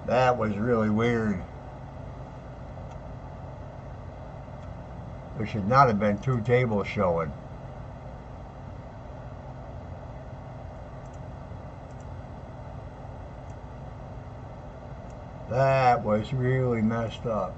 That was really weird. There should not have been two tables showing. That was really messed up.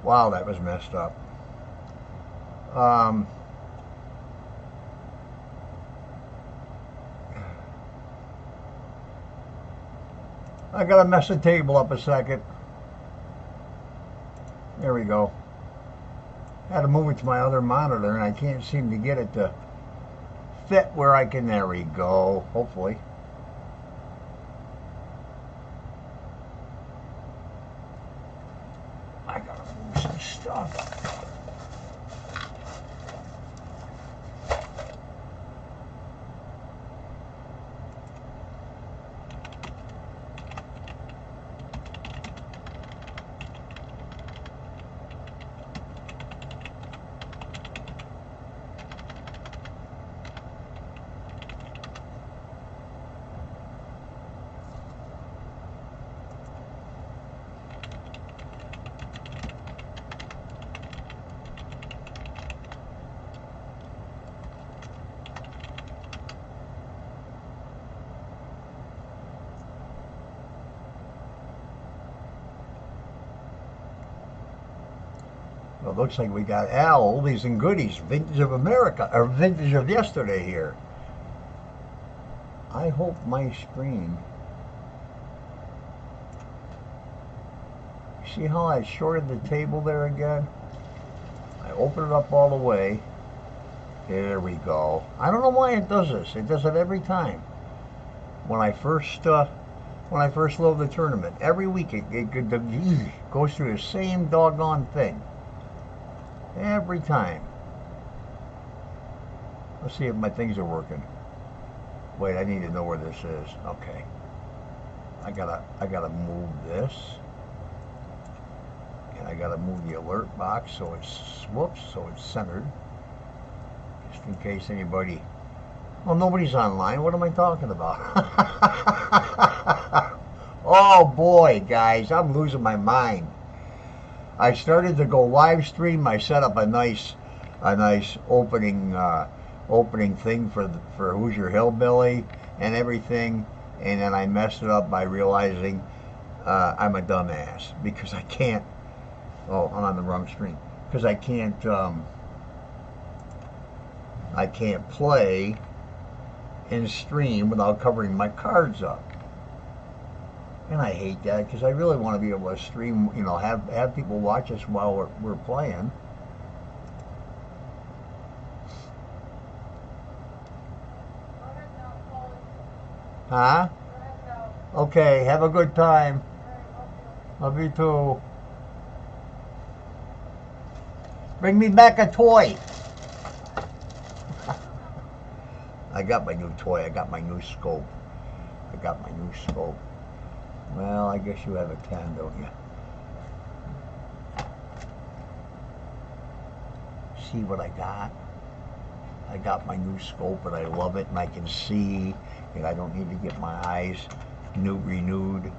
Wow, that was messed up. Um, I gotta mess the table up a second. There we go. Had to move it to my other monitor and I can't seem to get it to fit where I can. There we go. Hopefully. I gotta move some stuff. Well, it looks like we got oldies and goodies, vintage of America, or vintage of yesterday here. I hope my screen. See how I shorted the table there again? I open it up all the way. There we go. I don't know why it does this. It does it every time. When I first load the tournament, every week it goes through the same doggone thing. Every time. Let's see if my things are working. Wait, I need to know where this is. Okay. I gotta move this. And I gotta move the alert box so it's centered. Just in case anybody. Well, nobody's online. What am I talking about? Oh boy, guys, I'm losing my mind. I started to go live stream. I set up a nice opening thing for Hoosier Hillbilly and everything, and then I messed it up by realizing I'm a dumbass because I can't. Oh, I'm on the wrong screen because I can't play and stream without covering my cards up. And I hate that because I really want to be able to stream, you know, have people watch us while we're playing. Huh? Okay, have a good time. Love you too. Bring me back a toy. I got my new toy. I got my new scope. Well, I guess you have a 10, don't you? See what I got? I got my new scope and I love it and I can see and I don't need to get my eyes renewed.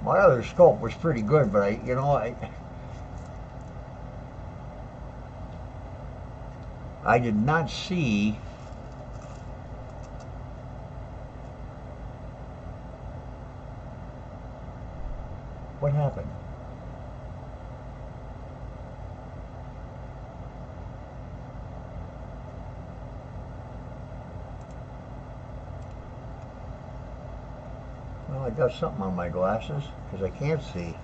My other scope was pretty good, but I did not see what happened. Well, I got something on my glasses because I can't see.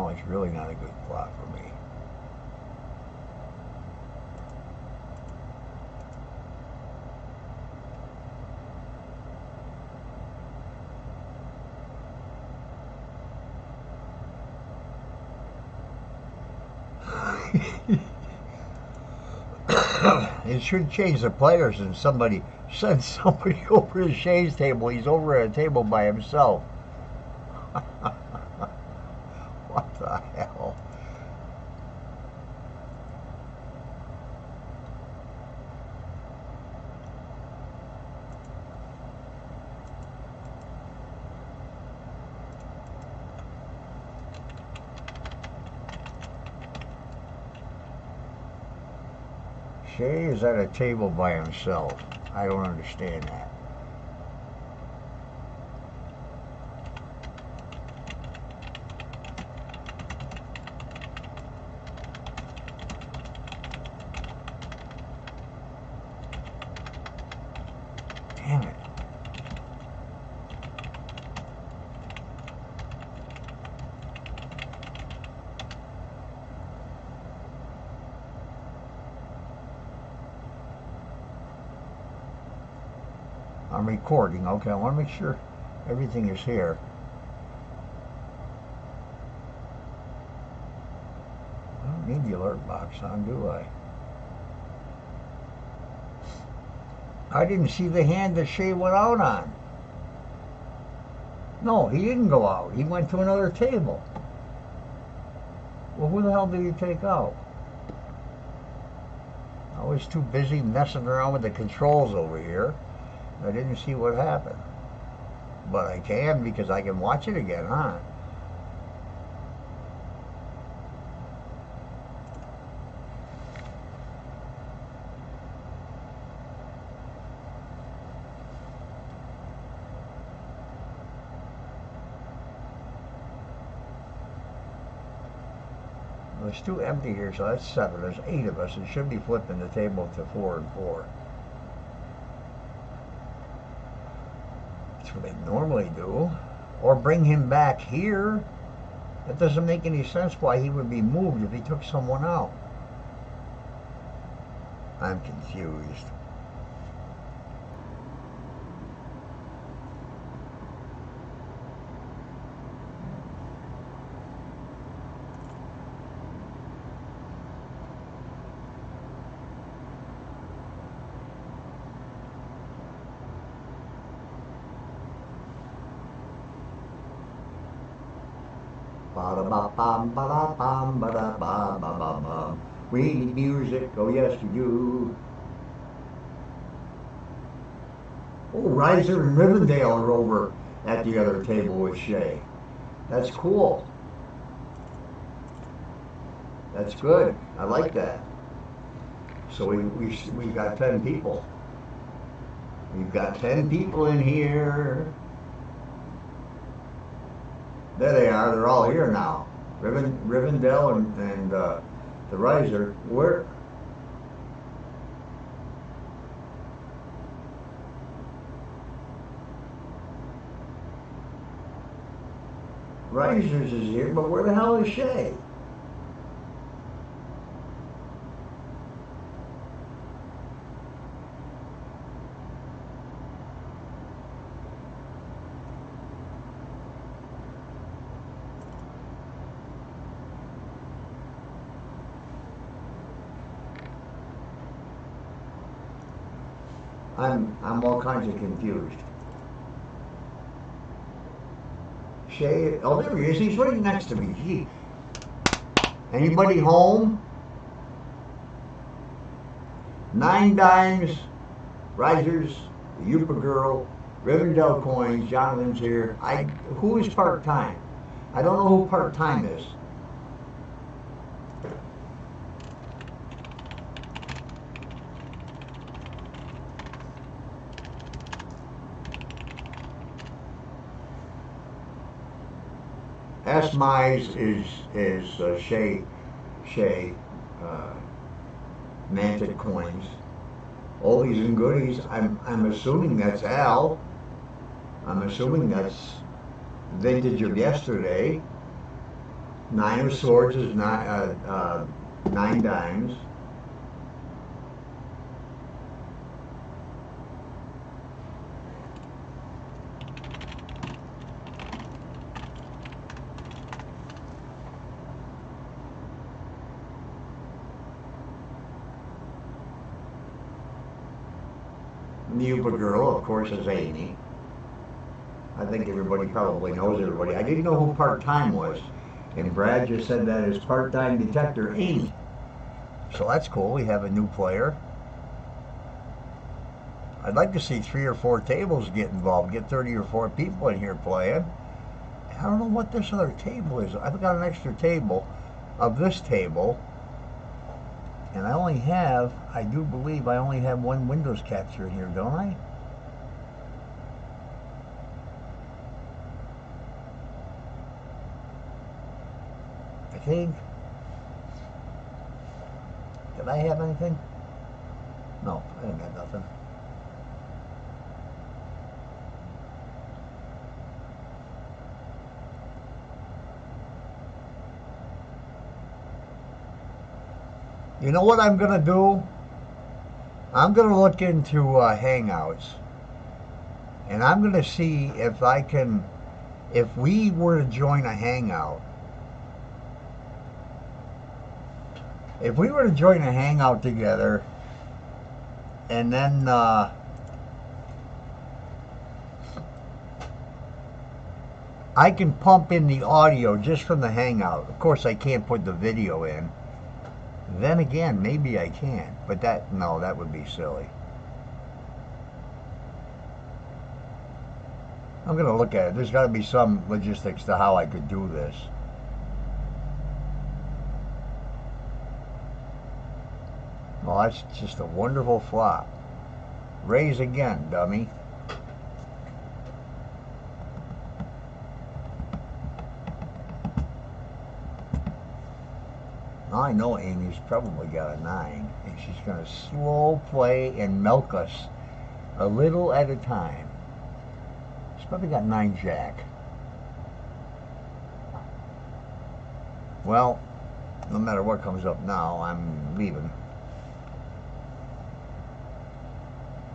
now it's really not a good plot for me. It should change the players and somebody send somebody over to Shay's table. He's over at a table by himself. What the hell? Shay is at a table by himself. I don't understand that. Damn it. I'm recording. Okay, I want to make sure everything is here. I don't need the alert box on, do I? I didn't see the hand that Shay went out on. No, he didn't go out. He went to another table. Well, who the hell did he take out? I was too busy messing around with the controls over here. I didn't see what happened. But I can, because I can watch it again, huh? There's 2 empty here, so that's 7. There's 8 of us. It should be flipping the table to 4 and 4. That's what they normally do. Or bring him back here. That doesn't make any sense why he would be moved if he took someone out. I'm confused. We need music, oh yes you do. Oh, Riser and Rivendell are over at the other table with Shay. That's cool. That's good. I like that. So we got 10 people. We've got 10 people in here. There they are. They're all here now. Rivendell and the Riser. Where? Risers is here, but where the hell is Shay? I'm all kinds of confused. Shay, oh there he is, he's right next to me. Gee. Anybody home? 9 dimes, Risers, the Yupa girl, Rivendell coins, Jonathan's here. Who is part-time? I don't know who part-time is. S-Mize is Shay, Mantic coins. Oldies and goodies. I'm assuming that's Al. I'm assuming that's vintage of yesterday. Nine of swords is nine dimes. The Yuba girl, of course, is Amy. I think everybody probably knows everybody. I didn't know who part-time was. And Brad just said that his part-time detector, Amy. So that's cool. We have a new player. I'd like to see 3 or 4 tables get involved. Get 30 or 40 people in here playing. I don't know what this other table is. I've got an extra table of this table. And I do believe I only have one Windows capture in here, don't I? I think. Did I have anything? No, I didn't have nothing. You know what I'm going to do? I'm going to look into Hangouts. And I'm going to see if I can, if we were to join a Hangout, if we were to join a Hangout together, and then I can pump in the audio just from the Hangout. Of course, I can't put the video in. Then again, maybe I can. But no, that would be silly. I'm going to look at it. There's got to be some logistics to how I could do this. Well, that's just a wonderful flop. Raise again, dummy. Now I know Amy's probably got a 9, and she's going to slow play and milk us a little at a time. She's probably got 9 jack. Well, no matter what comes up now, I'm leaving.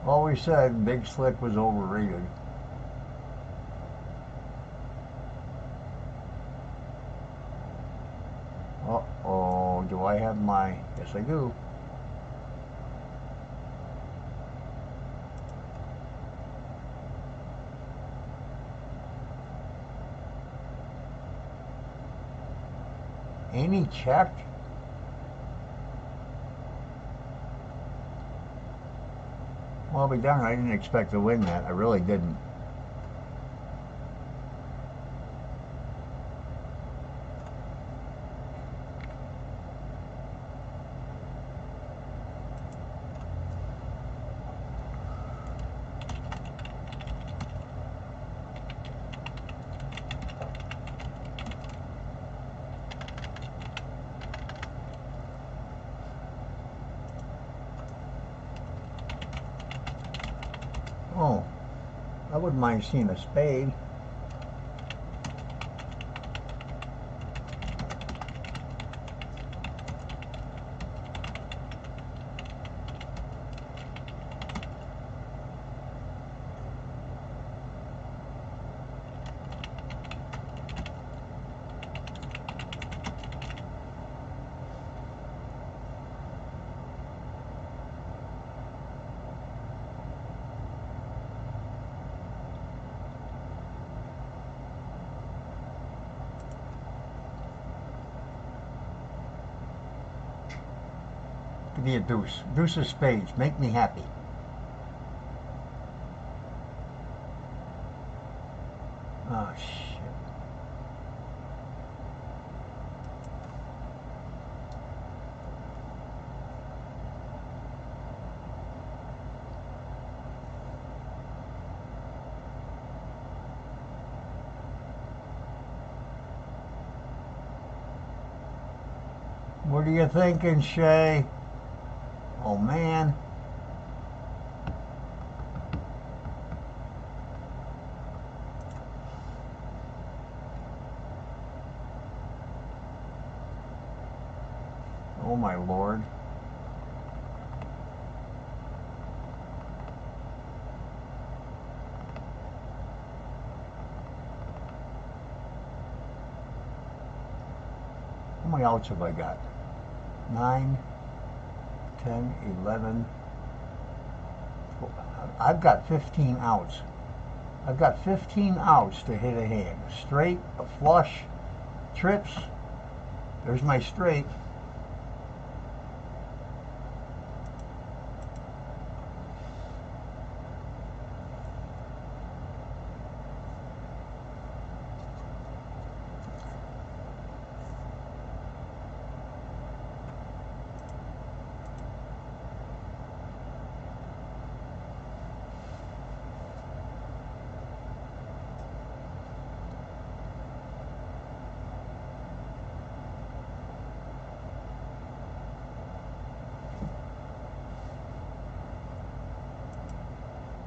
Always said Big Slick was overrated. Uh-oh, do I have my... Yes, I do. Amy checked. Well, I'll be darned, I didn't expect to win that. I really didn't. Oh, I wouldn't mind seeing a spade. Give me a deuce. Deuce of spades. Make me happy. Oh, shit. What are you thinking, Shay? Oh, man. Lord. How many outs have I got? 9, 10, 11. I've got 15 outs. I've got 15 outs to hit a hand. A straight, a flush, trips. There's my straight.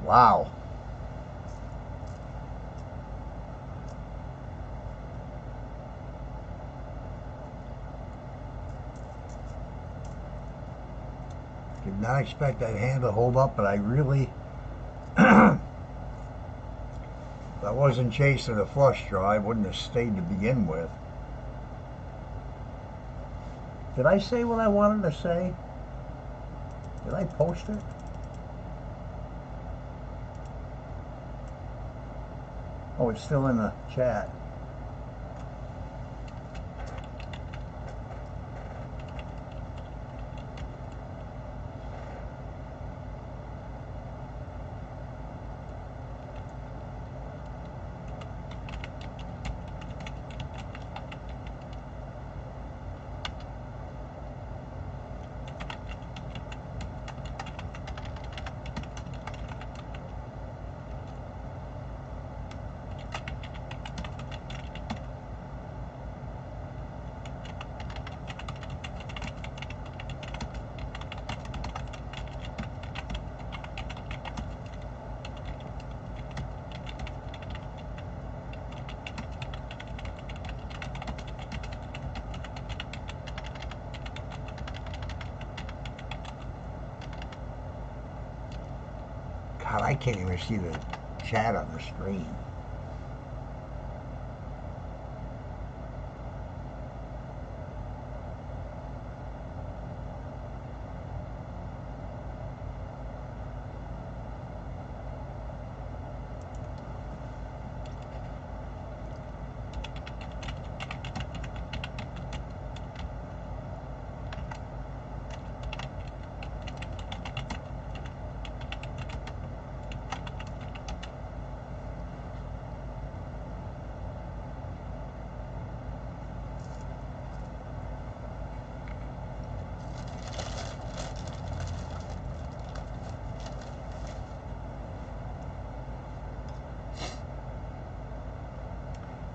Wow. Did not expect that hand to hold up, but I really, if I wasn't chasing a flush draw, I wouldn't have stayed to begin with. Did I say what I wanted to say? Did I post it? Oh, it's still in the chat. God, I can't even see the chat on the screen.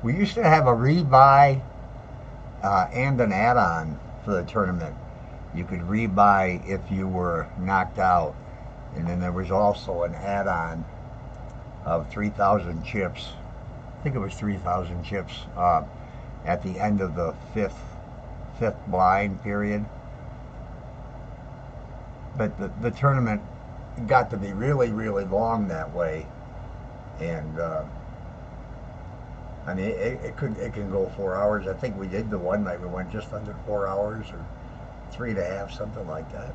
We used to have a rebuy and an add-on for the tournament. You could rebuy if you were knocked out, and then there was also an add-on of 3,000 chips. I think it was 3,000 chips at the end of the fifth blind period. But the tournament got to be really, really long that way, and I mean, it can go 4 hours. I think we did the one night we went just under 4 hours, or 3.5, something like that.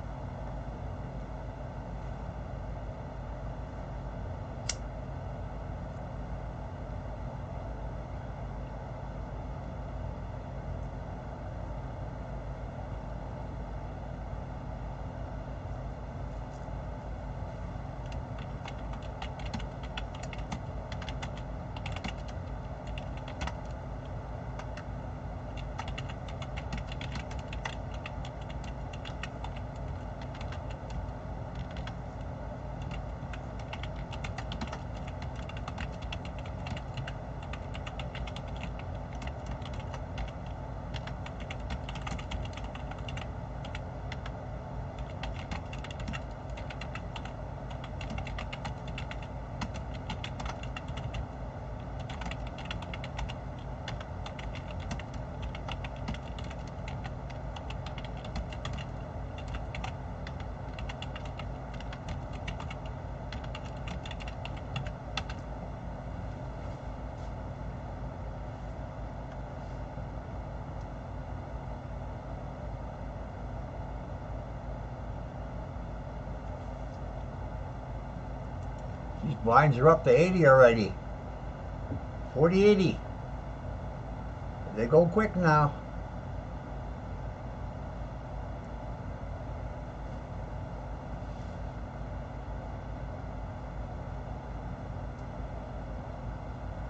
blinds are up to 80 already. 40-80. They go quick now.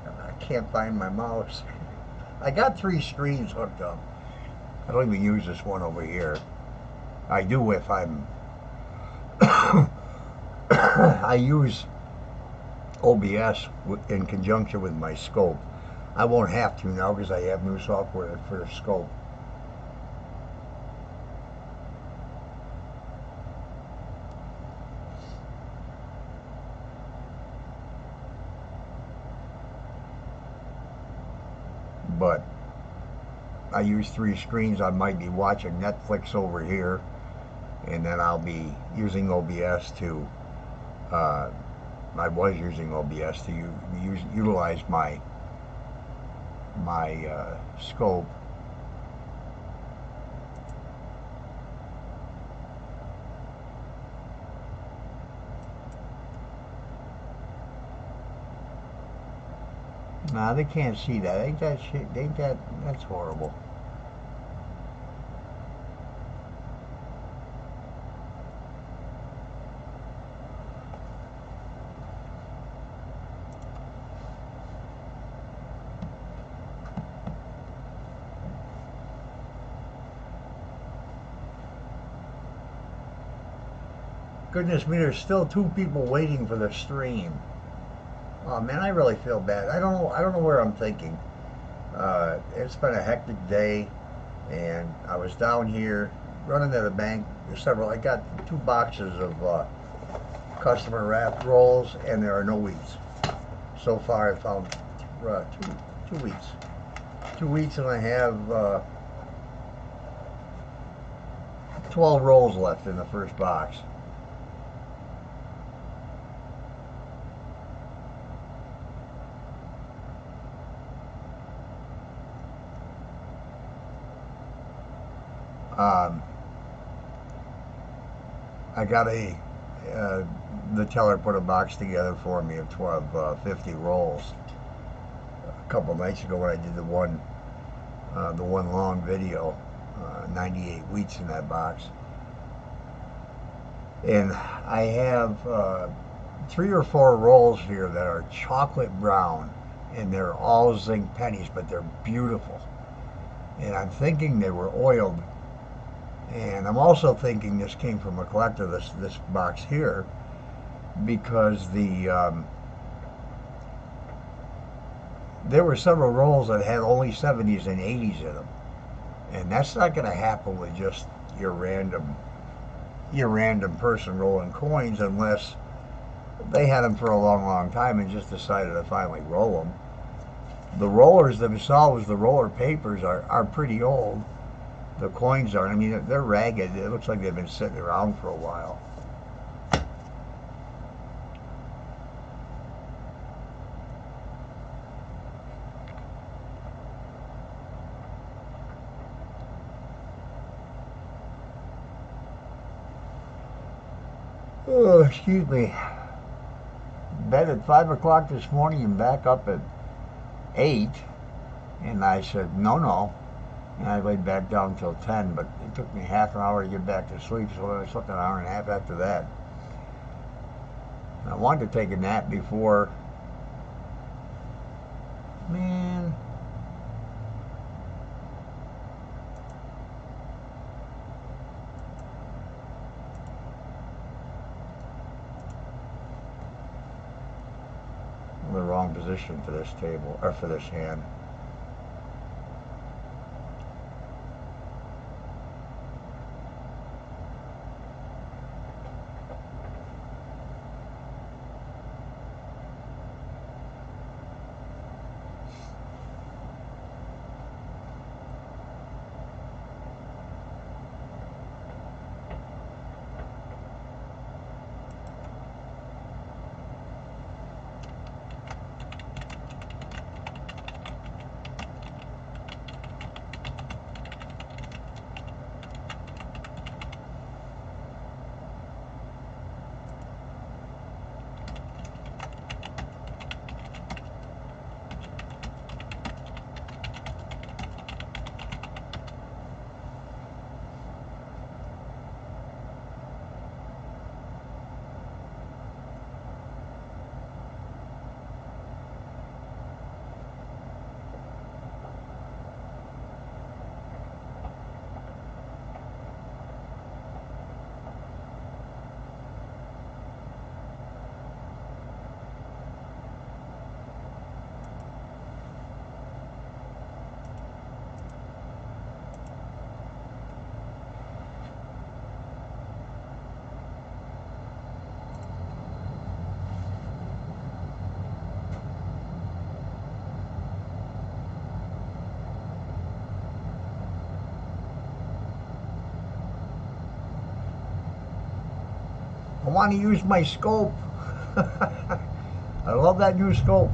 I can't find my mouse. I got 3 screens hooked up. I don't even use this one over here. I do if I'm I use OBS in conjunction with my scope. I won't have to now because I have new software for the scope. But I use 3 screens. I might be watching Netflix over here, and then I'll be using OBS to I was using OBS to utilize my scope. Nah, they can't see that. Ain't that shit? That's horrible. Goodness me, there's still 2 people waiting for the stream. Oh man, I really feel bad. I don't know where I'm thinking. It's been a hectic day, and I was down here running to the bank. I got 2 boxes of customer wrapped rolls, and there are no wheats. So far, I found 2 wheats. 2 wheats, and I have 12 rolls left in the first box. I got the teller put a box together for me of 50 rolls a couple nights ago when I did the one long video, 98 wheats in that box. And I have 3 or 4 rolls here that are chocolate brown, and they're all zinc pennies, but they're beautiful. And I'm thinking they were oiled. And I'm also thinking this came from a collector, this box here, because there were several rolls that had only 70s and 80s in them, and that's not going to happen with just your random person rolling coins, unless they had them for a long time and just decided to finally roll them. The rollers themselves, the roller papers, are pretty old. The coins aren't. I mean, they're ragged. It looks like they've been sitting around for a while. Oh, excuse me. Bed at 5 o'clock this morning and back up at 8. And I said, no. And I laid back down until 10, but it took me half an hour to get back to sleep, so I slept an hour and a half after that. And I wanted to take a nap before. Man. I'm in the wrong position for this table, or for this hand. I want to use my scope. I love that new scope.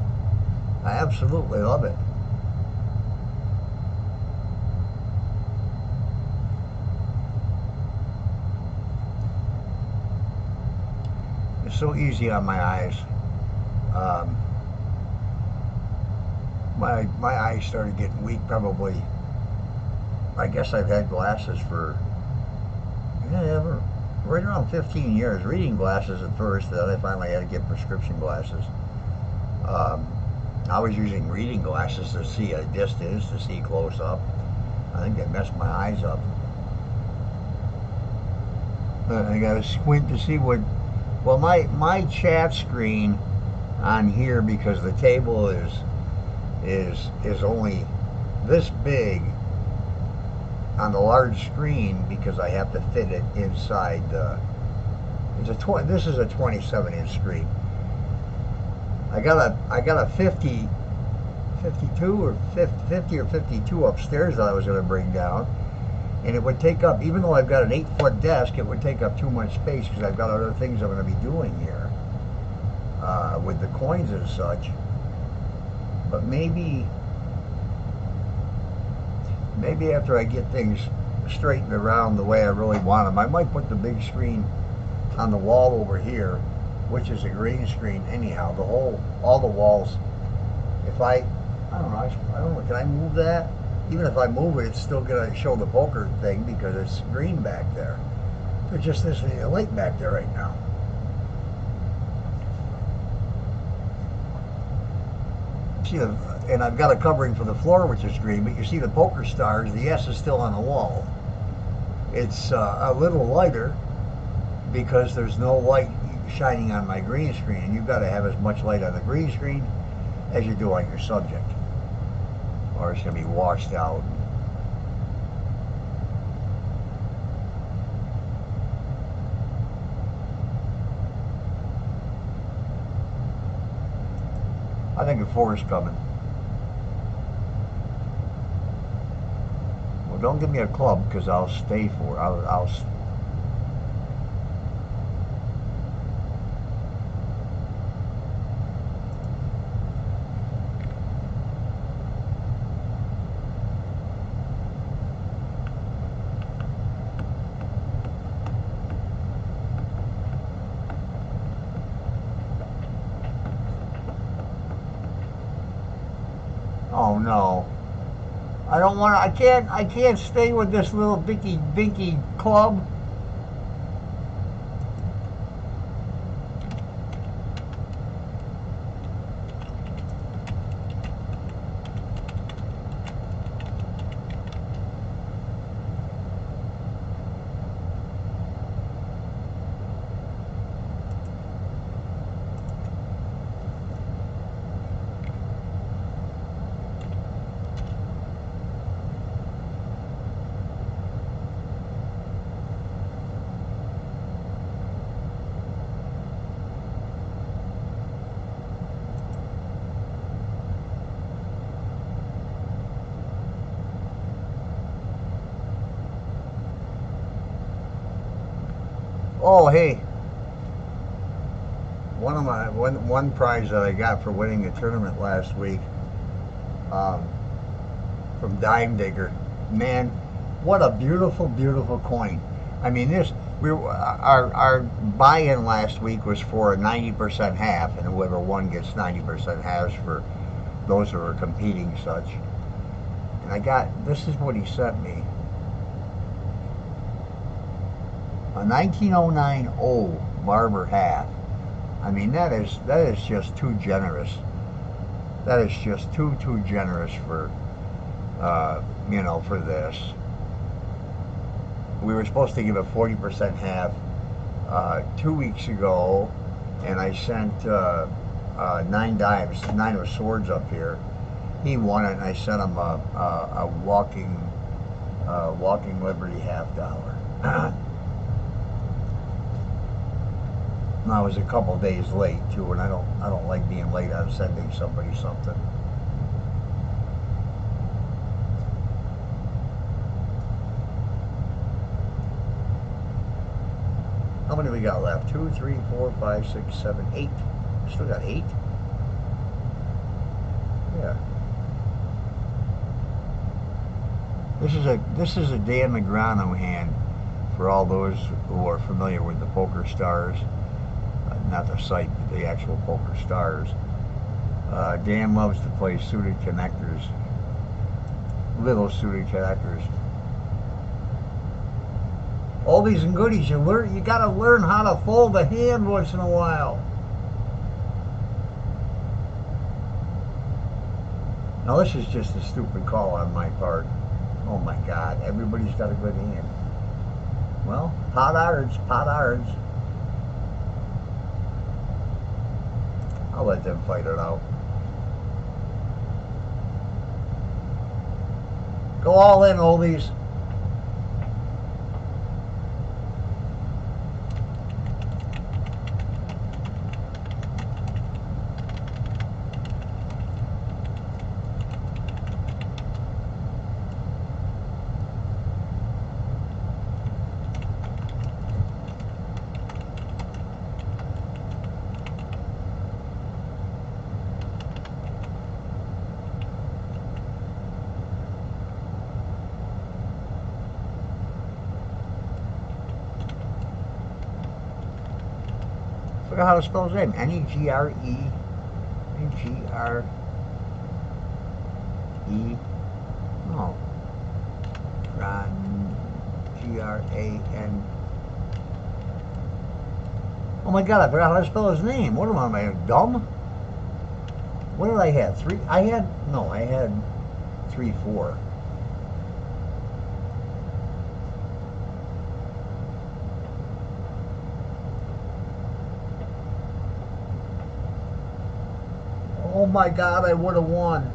I absolutely love it. It's so easy on my eyes. Um, my eyes started getting weak probably. I guess I've had glasses for right around 15 years. Reading glasses at first, then I finally had to get prescription glasses. Um, I was using reading glasses to see a distance, to see close up. I think they messed my eyes up. I got to squint to see what. Well, my chat screen on here, because the table is only this big on the large screen, because I have to fit it inside the. This is a 27-inch screen. I got a 52 or 50 or 52 upstairs that I was going to bring down, and it would take up, even though I've got an 8-foot desk, it would take up too much space because I've got other things I'm going to be doing here with the coins and such. But maybe after I get things straightened around the way I really want them, I might put the big screen on the wall over here, which is a green screen anyhow. All the walls. If I don't know, can I move that? Even if I move it, it's still gonna show the poker thing because it's green back there. There's just this light back there right now. See, and I've got a covering for the floor which is green, but you see the poker stars, the S is still on the wall. It's a little lighter because there's no light shining on my green screen. You've got to have as much light on the green screen as you do on your subject, or it's going to be washed out. I think a 4 is coming. Well, don't give me a club because I'll stay for. I'll Oh no. I don't want to, I can't stay with this little binky club. Oh, hey, one prize that I got for winning the tournament last week, from Dime Digger. Man, what a beautiful coin. I mean, our buy-in last week was for a 90% half, and whoever won gets 90% halves for those who are competing such. And this is what he sent me. A 1909 O Barber half. I mean, that is just too generous. That is just too generous for for this. We were supposed to give a 40% half 2 weeks ago, and I sent 9 dimes, 9 of swords up here. He won it, and I sent him a walking Liberty $half. I was a couple days late too, and I don't like being late on sending somebody something. How many we got left? 2, 3, 4, 5, 6, 7, 8. Still got 8. Yeah. This is a Dan Negreanu hand for all those who are familiar with the Poker Stars, not the site, but the actual Poker Stars. Dan loves to play suited connectors, little suited connectors. Oldies and goodies, you gotta learn how to fold a hand once in a while. Now this is just a stupid call on my part. Oh my God, everybody's got a good hand. Well, pot odds, pot odds. I'll let them fight it out. Go all in, oldies. Forgot how to spell his name. N-E-G-R-E. N-E-G-R-E. No. Ron. G-R-A-N. Oh my God, I forgot how to spell his name. What am I, dumb? What did I have? 3? I had 3, 4. Oh my God, I would have won.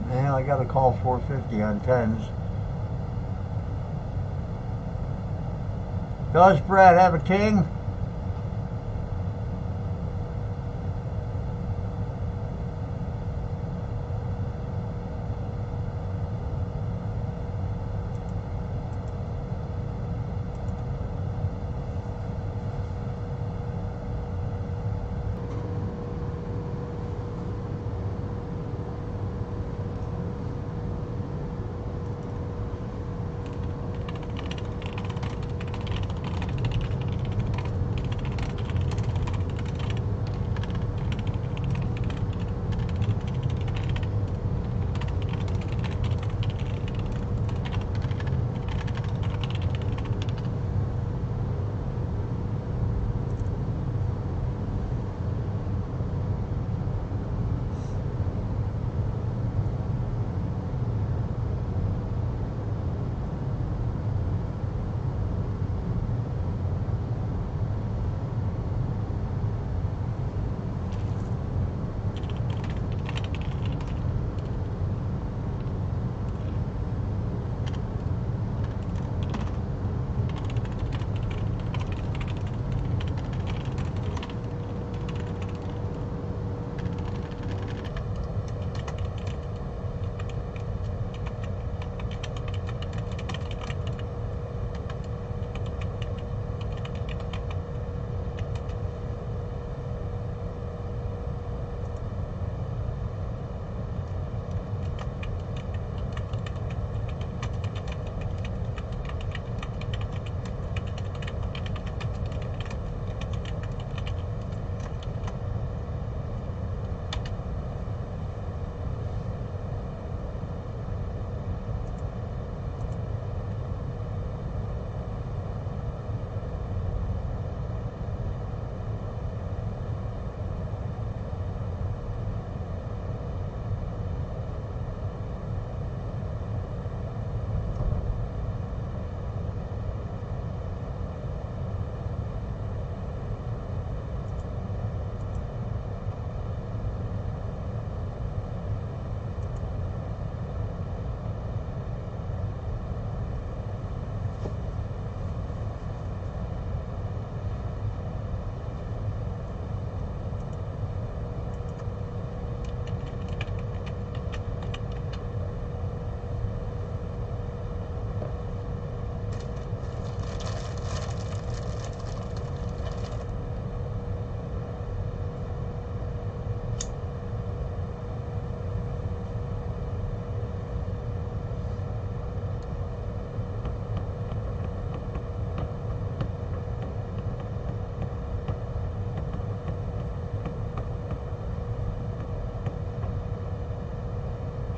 Man, I got to call 450 on 10s. Does Brad have a king?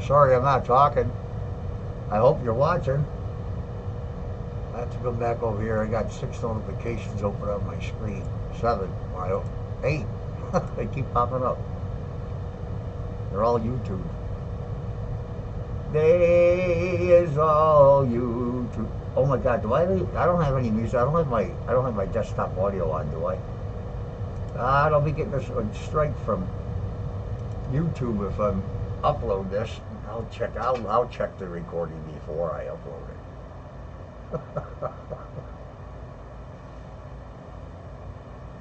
sorry I'm not talking. I hope you're watching. I have to go back over here. I got 6 notifications open on my screen. 7. 8. They keep popping up. They're all YouTube. They is all YouTube. Oh my God! Do I don't have any music. I don't have my desktop audio on, do I? I don't be getting a strike from YouTube if I upload this. I'll check. I'll check the recording before I upload it.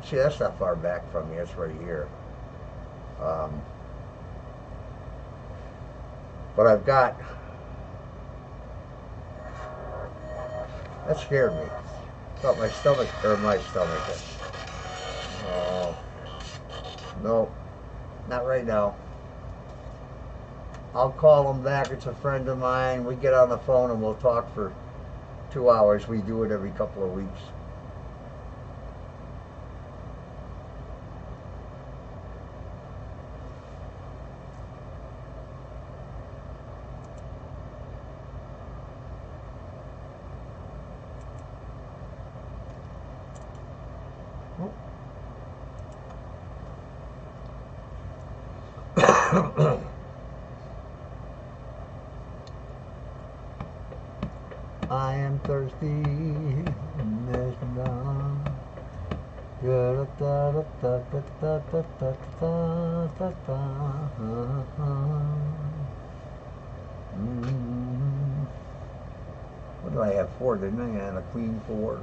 See, that's not far back from me. It's right here. But I've got. That scared me. Thought my stomach or my stomach. Oh no, not right now. I'll call him back. It's a friend of mine. We get on the phone and we'll talk for 2 hours. We do it every couple of weeks. I am thirsty. What do I have? 4, didn't I? And a queen 4.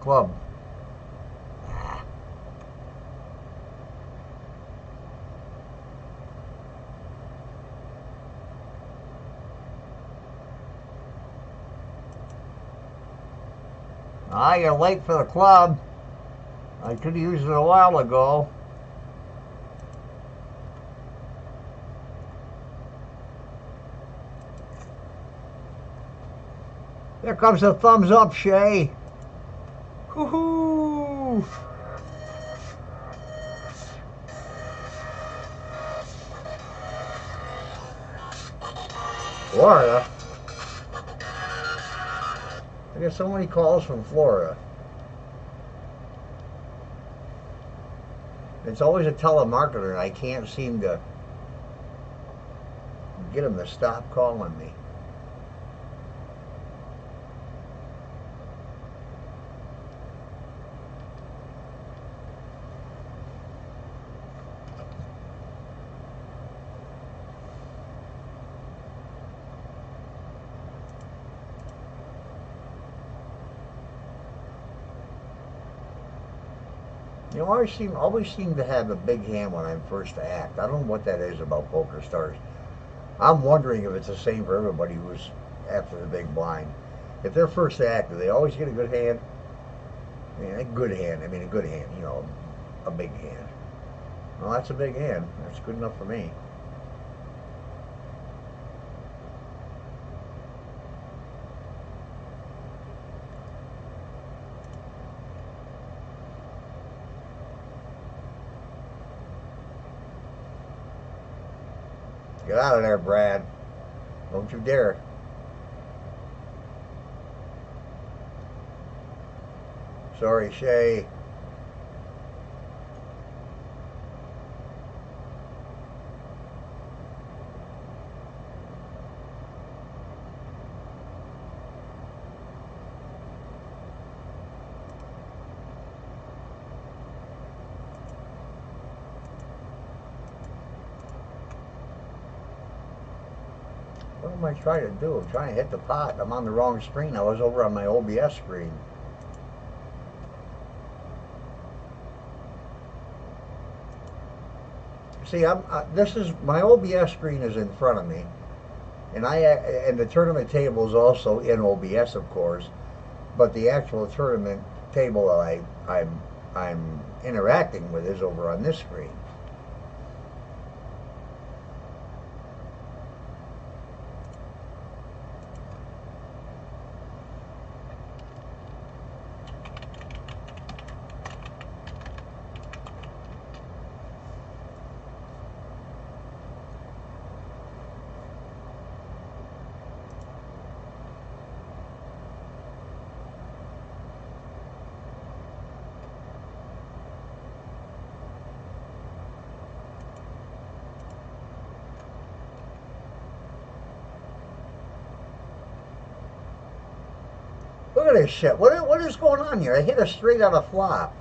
Club. Ah, you're late for the club. I could have used it a while ago. Here comes the thumbs up, Shay. Woohoo! Florida? I get so many calls from Florida. It's always a telemarketer, and I can't seem to get them to stop calling me. You know, I always seem to have a big hand when I'm first to act. I don't know what that is about Poker Stars. I'm wondering if it's the same for everybody who's after the big blind. If they're first to act, do they always get a good hand? I mean, a good hand. You know, a big hand. Well, that's a big hand. That's good enough for me. Get out of there, Brad. Don't you dare. Sorry, Shay. What am I trying to do? I'm trying to hit the pot. I'm on the wrong screen. I was over on my OBS screen. See, this is my OBS screen is in front of me, and and the tournament table is also in OBS, of course, but the actual tournament table that I'm interacting with is over on this screen. Look at this shit. What is going on here? I hit a straight on a flop.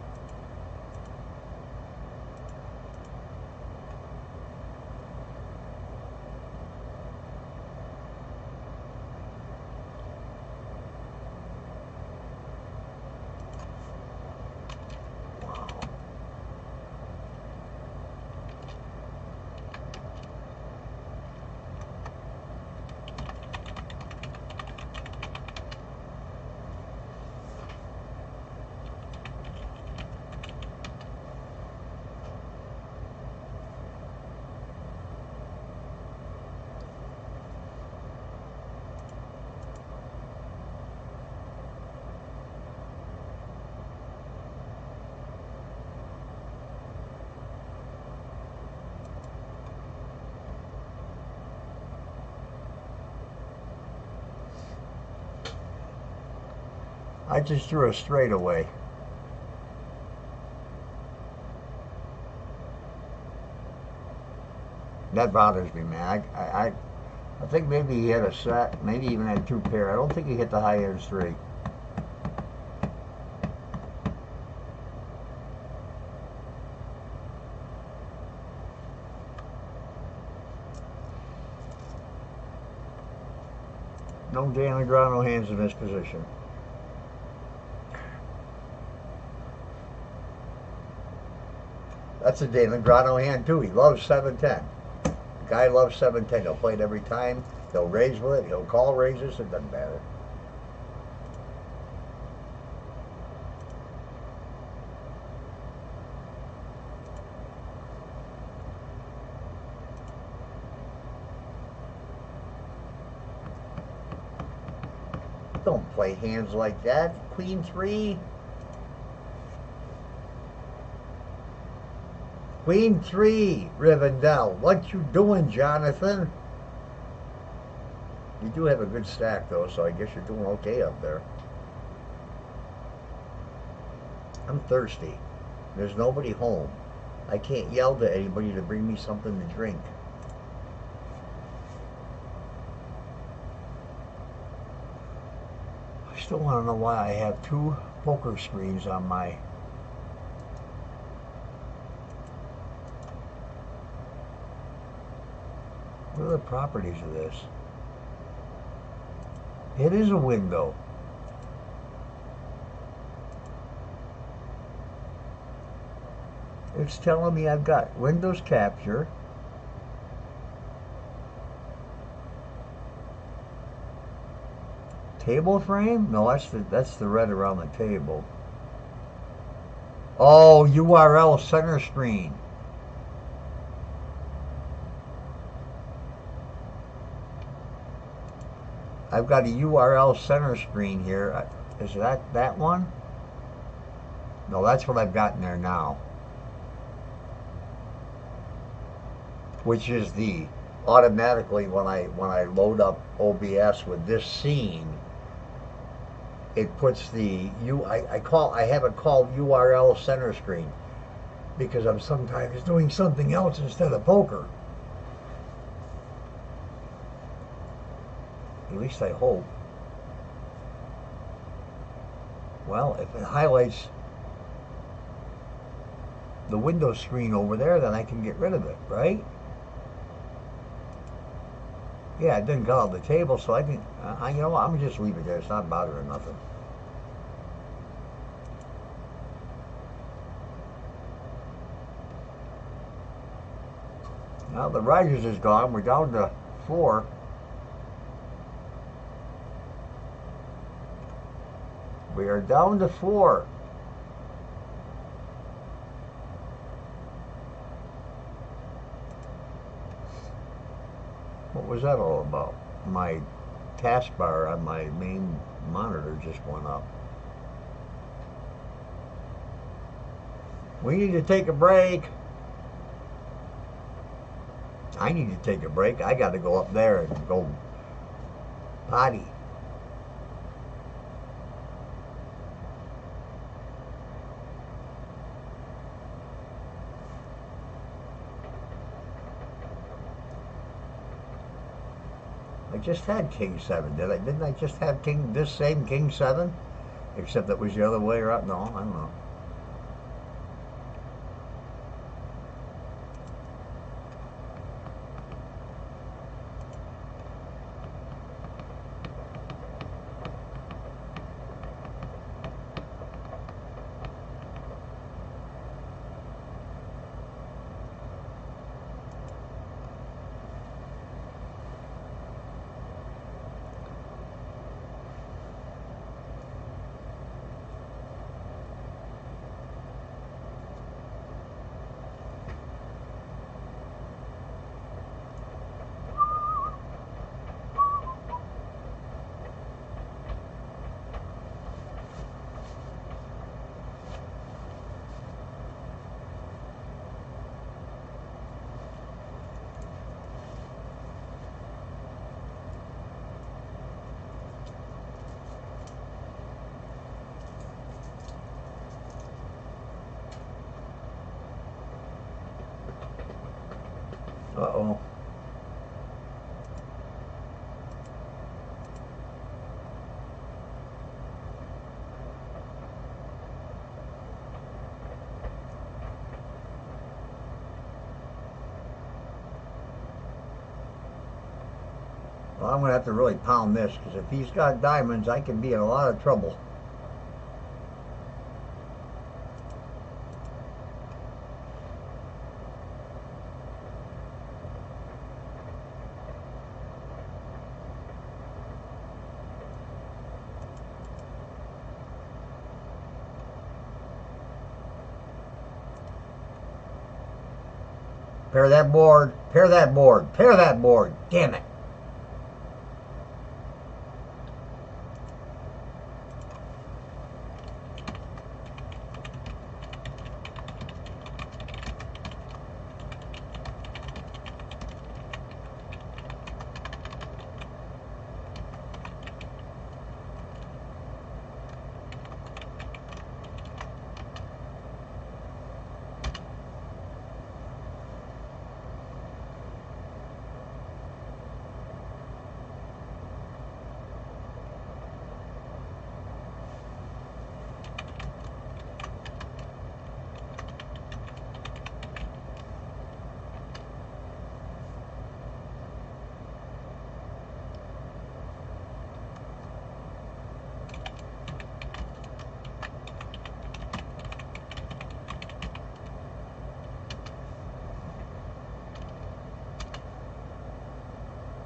I just threw a straight away. That bothers me, man. I think maybe he had a set, maybe even had two pair. I don't think he hit the high end three. No Dan Legrano hands in this position. That's a Dan Legrano hand too. He loves 7-10. The guy loves 7-10. He'll play it every time. He'll raise with it. He'll call raises. It doesn't matter. Don't play hands like that. Queen 3. Queen 3, Rivendell. What you doing, Jonathan? You do have a good stack, though, so I guess you're doing okay up there. I'm thirsty. There's nobody home. I can't yell to anybody to bring me something to drink. I still want to know why I have two poker screens on my... What are the properties of this? It is a window. It's telling me I've got Windows capture. Table frame? No, that's the red around the table. Oh, URL center screen. I've got a URL center screen here. Is that one? No, that's what I've got in there now. Which is the automatically when I load up OBS with this scene, it puts the I have it called URL center screen because I'm sometimes doing something else instead of poker. At least I hope. Well, if it highlights the window screen over there, then I can get rid of it, right? Yeah, it didn't cut out the table, so I think, you know what, I'm gonna just leave it there. It's not bothering nothing. Now the risers is gone. We're down to 4. We are down to 4. What was that all about? My taskbar on my main monitor just went up. We need to take a break. I need to take a break. I got to go up there and go potty. I just had King 7, did I? Didn't I just have this same King 7? Except it was the other way around? No, I don't know. Uh-oh. Well, I'm going to have to really pound this, because if he's got diamonds, I can be in a lot of trouble. Pair that board, pair that board, pair that board. Damn it.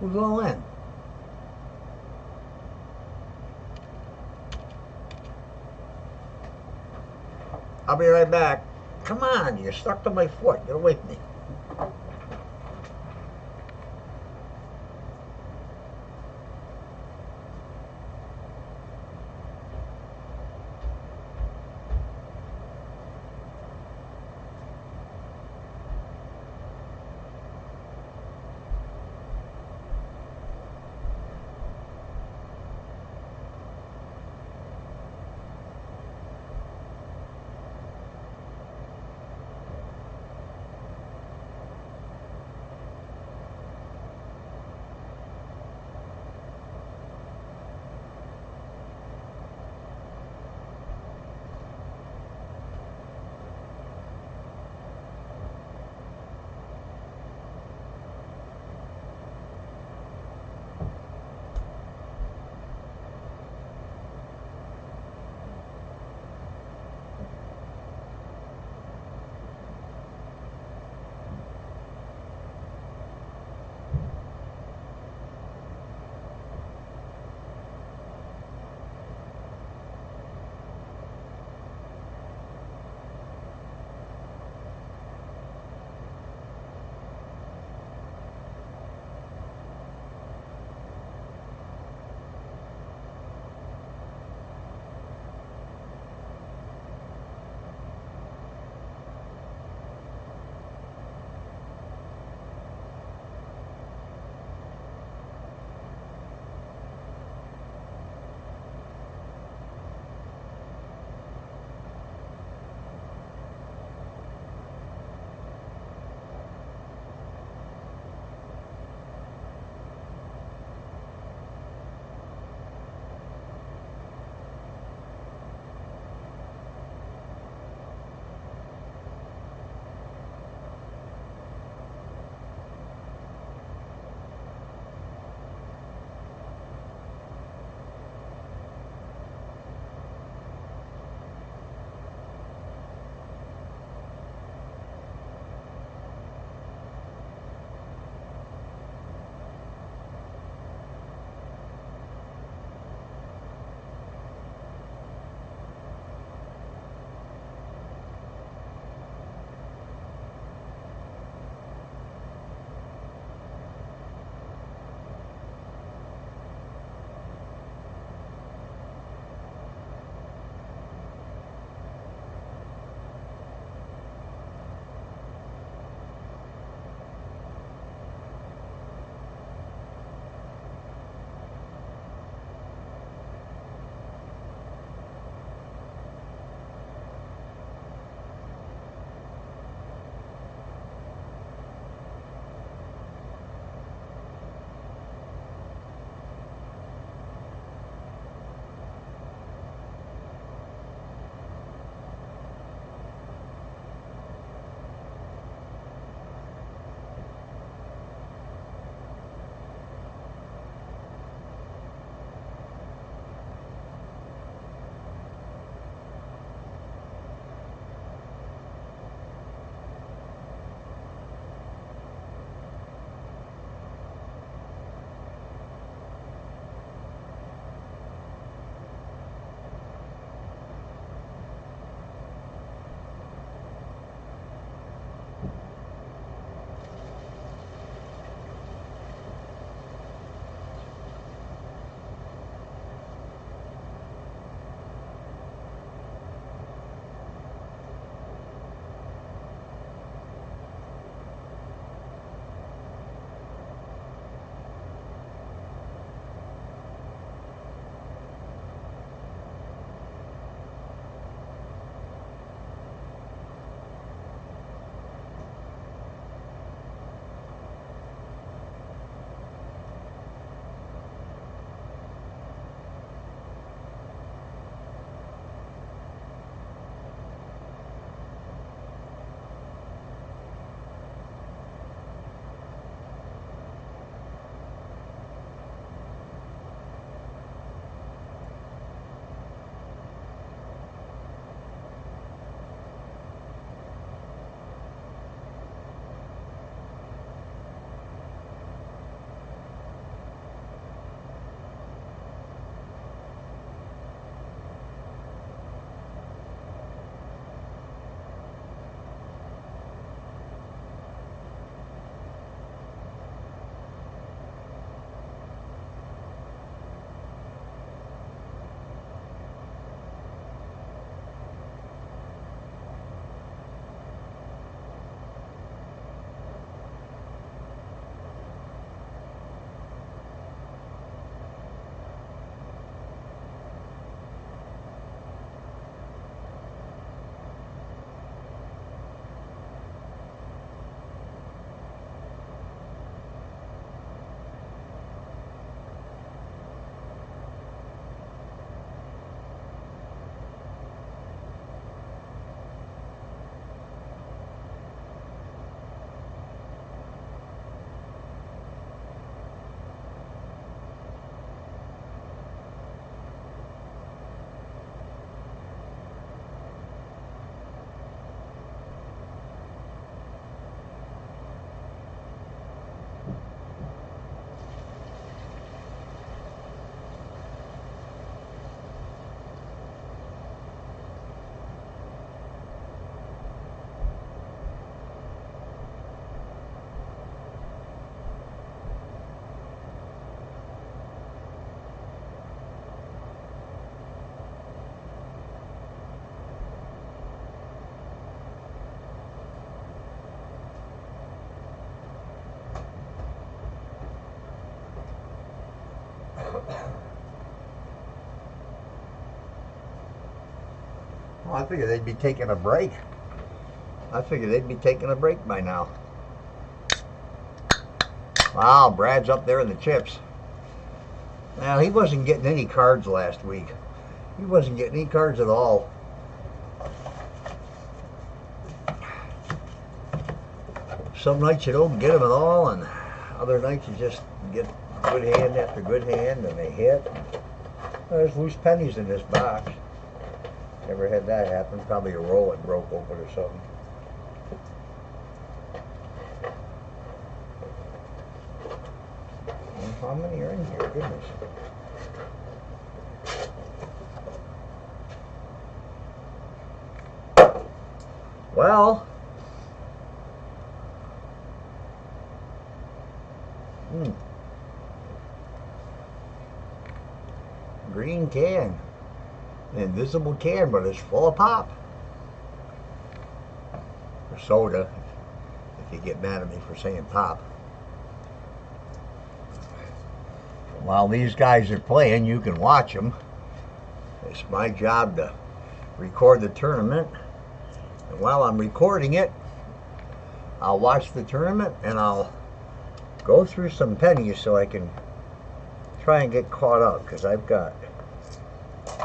Who's all in? I'll be right back. Come on, you're stuck to my foot. Get away from me. Well, I figured they'd be taking a break. I figured they'd be taking a break by now. Wow, Brad's up there in the chips. Now, he wasn't getting any cards last week. He wasn't getting any cards at all. Some nights you don't get them at all, and other nights you just get good hand after good hand, and they hit. There's loose pennies in this box. Never had that happen. Probably a roll that broke open or something. How many are in here? Goodness. Well, green can, invisible can, but it's full of pop. Or soda, if you get mad at me for saying pop. While these guys are playing, you can watch them. It's my job to record the tournament. And while I'm recording it, I'll watch the tournament and I'll go through some pennies so I can try and get caught up, because I've got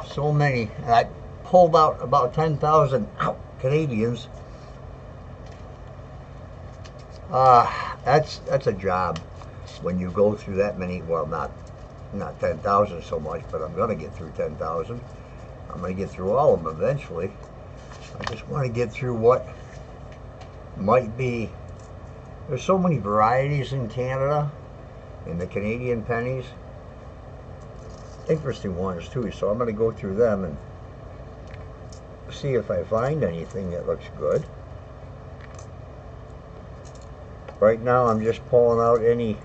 so many. And I pulled out about 10,000 Canadians. That's a job when you go through that many. Well, not 10,000 so much, but I'm going to get through 10,000. I'm going to get through all of them eventually. I just want to get through what might be. There's so many varieties in Canada, in the Canadian pennies. Interesting ones too, so I'm going to go through them and see if I find anything that looks good. Right now I'm just pulling out any.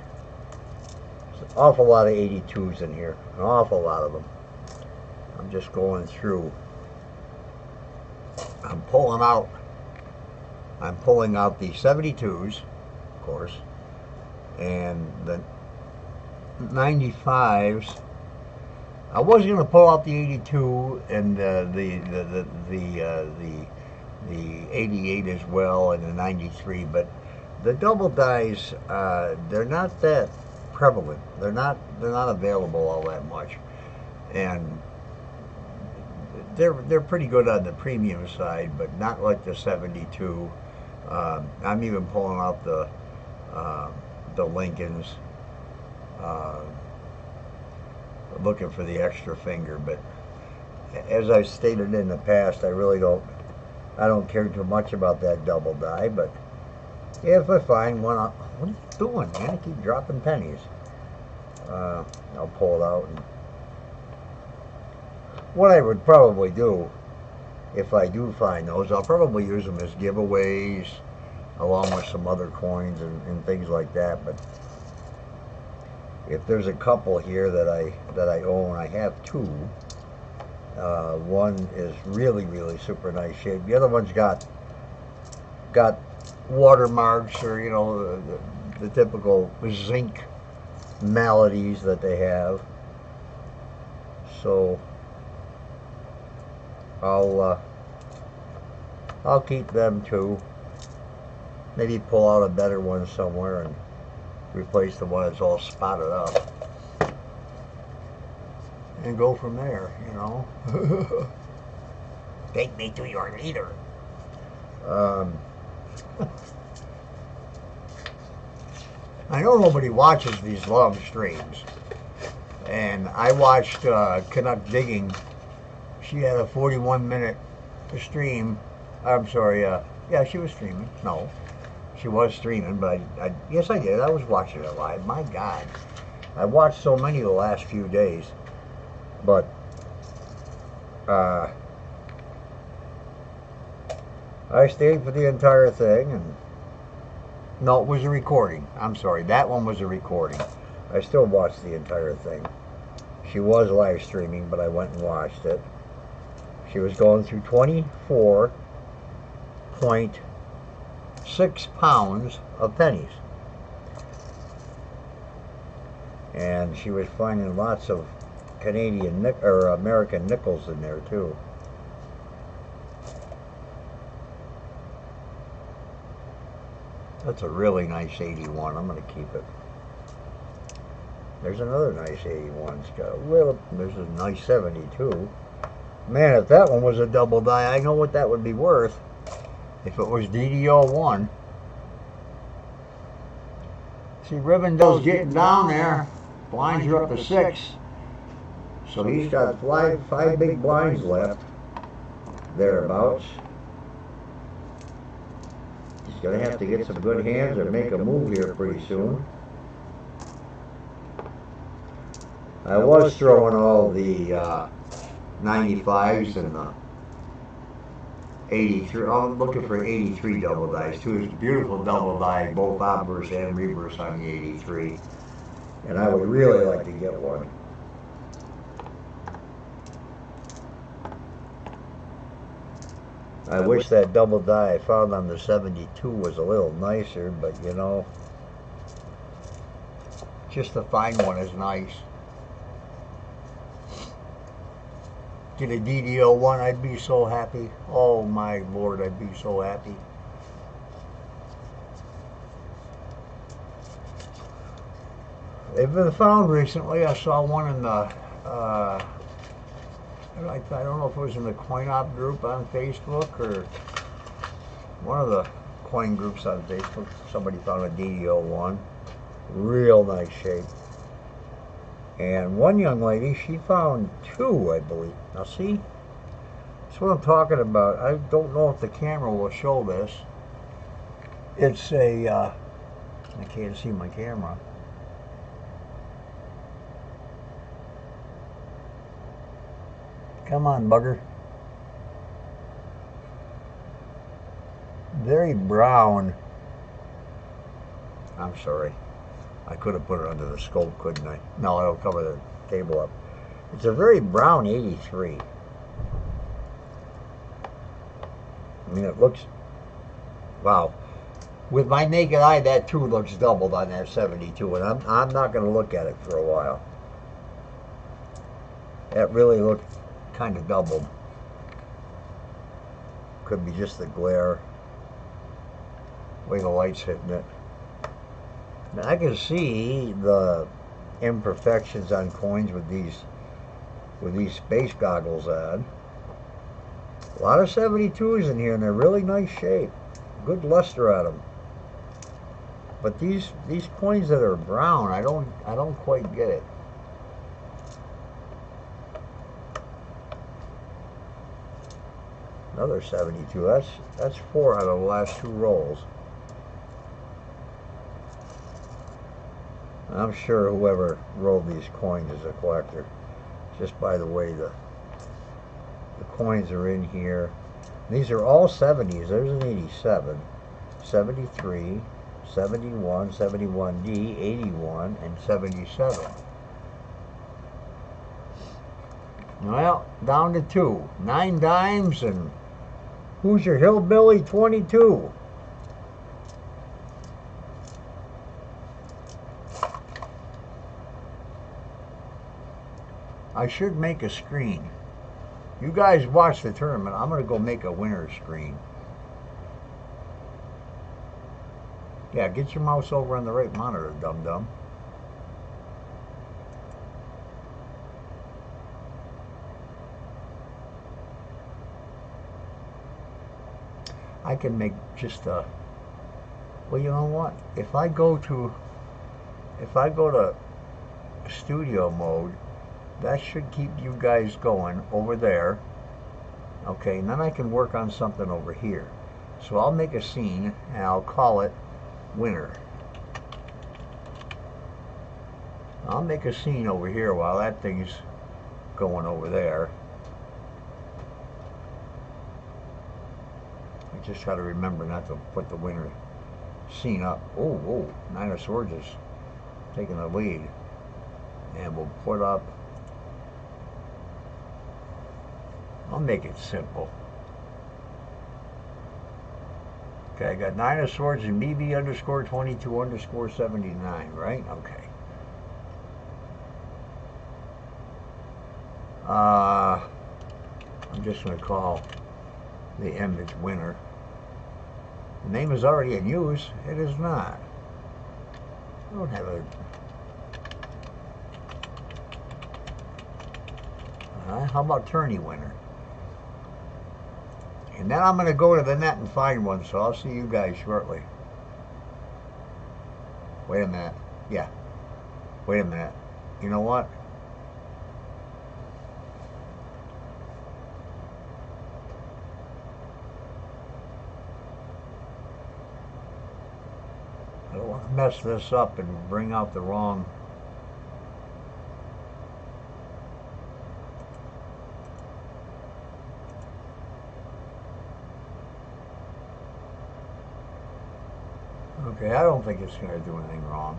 There's an awful lot of 82s in here, an awful lot of them. I'm just going through. I'm pulling out the 72s, of course, and the 95s. I was going to pull out the 82 and the 88 as well, and the 93, but the double dies, they're not that prevalent. They're not available all that much, and they're pretty good on the premium side, but not like the 72. I'm even pulling out the Lincolns, looking for the extra finger. But as I've stated in the past, I don't care too much about that double die. But if I find one, what are you doing, man? I keep dropping pennies. I'll pull it out. And what I would probably do, if I do find those, I'll probably use them as giveaways, along with some other coins and things like that. But if there's a couple here that I own, I have two. One is really super nice shape. The other one's got watermarks, or the typical zinc maladies that they have. So I'll keep them too. Maybe pull out a better one somewhere and replace the one that's all spotted up, and go from there. Take me to your leader. I know nobody watches these long streams, and I watched Canuck Digging. She had a 41-minute stream. I'm sorry, yeah, she was streaming. No, she was streaming, but yes, I did. I was watching it live. My God, I watched so many the last few days, but I stayed for the entire thing. And no, it was a recording. I'm sorry, that one was a recording. I still watched the entire thing. She was live streaming, but I went and watched it. She was going through 24.6 pounds of pennies. And she was finding lots of Canadian or American nickels in there too. That's a really nice 81. I'm going to keep it. There's another nice 81. It's got a little, there's a nice 72. Man, if that one was a double die, I know what that would be worth. If it was DDO1. See, Rivendell's getting down there. Blinds are up to 6. So he's got five big blinds left. Thereabouts. He's going to have to get some good hands or make a move here pretty soon. I was throwing all the 95s and the 83. I'm looking for 83 double dice too. It's a beautiful double die, both obverse and reverse on the 83. And I would really like to get one. I wish that double die I found on the 72 was a little nicer, but you know, just to find one is nice. Get a DDO1, I'd be so happy. Oh my Lord, I'd be so happy. They've been found recently. I saw one in the, I don't know if it was in the Coin Op group on Facebook or one of the coin groups on Facebook. Somebody found a DDO1. Real nice shape. And one young lady, she found 2, I believe. Now see, that's what I'm talking about. I don't know if the camera will show this. It's a, I can't see my camera. Come on, bugger. Very brown. I'm sorry. I could have put it under the scope, couldn't I? No, it'll cover the table up. It's a very brown 83. I mean, it looks, wow. With my naked eye, that too looks doubled on that 72, and I'm not going to look at it for a while. That really looked kind of doubled. Could be just the glare, way the light's hitting it. Now I can see the imperfections on coins with these space goggles on. A lot of 72s in here, and they're really nice shape. Good luster at them. But these coins that are brown, I don't quite get it. Another 72. That's 4 out of the last 2 rolls. I'm sure whoever rolled these coins is a collector, just by the way the coins are in here. These are all 70s. There's an 87, 73, 71, 71D, 81, and 77. Well, down to 2. 9 dimes, and who's your hillbilly? 22. I should make a screen. You guys watch the tournament. I'm going to go make a winner screen. Yeah, get your mouse over on the right monitor, dum-dum. I can make just a, well, you know what? If I go to studio mode, that should keep you guys going over there. Okay, and then I can work on something over here. So I'll make a scene and I'll call it winner. I'll make a scene over here while that thing's going over there. I just got to remember not to put the winner scene up. Oh, 9 of Swords is taking the lead. And we'll put up, I'll make it simple. Okay, I got 9 of Swords and BB underscore 22 underscore 79, right? Okay. I'm just going to call the image winner. The name is already in use. It is not. I don't have a... how about tourney winner? And then I'm going to go to the net and find one, so I'll see you guys shortly. Wait a minute. Yeah. Wait a minute. You know what? I don't want to mess this up and bring out the wrong... Okay, I don't think it's going to do anything wrong.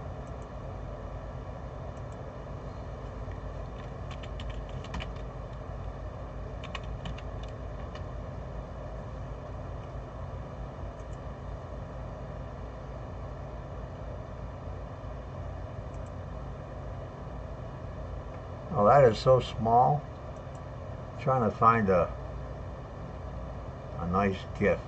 Oh, that is so small. I'm trying to find a nice gift.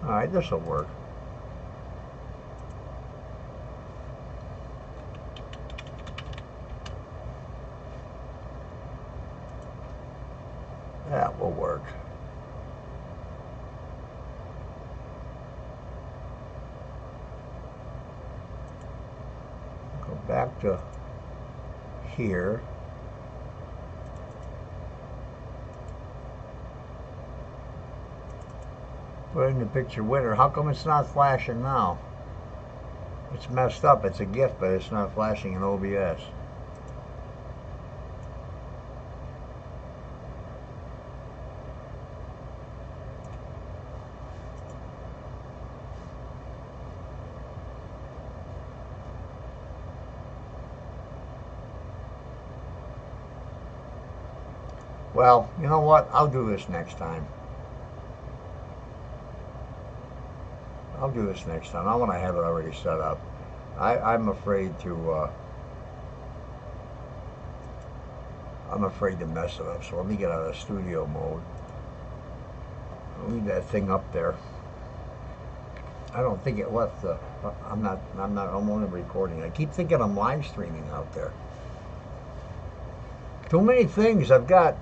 Alright, this will work. That will work. Go back to here. Put in the picture winner. How come it's not flashing now? It's messed up. It's a gift, but it's not flashing in OBS. Well, you know what? I'll do this next time. I'll do this next time. I want to have it already set up. I'm afraid to mess it up. So let me get out of studio mode. I'll leave that thing up there. I don't think it left the... I'm only recording. I keep thinking I'm live streaming out there. Too many things. I've got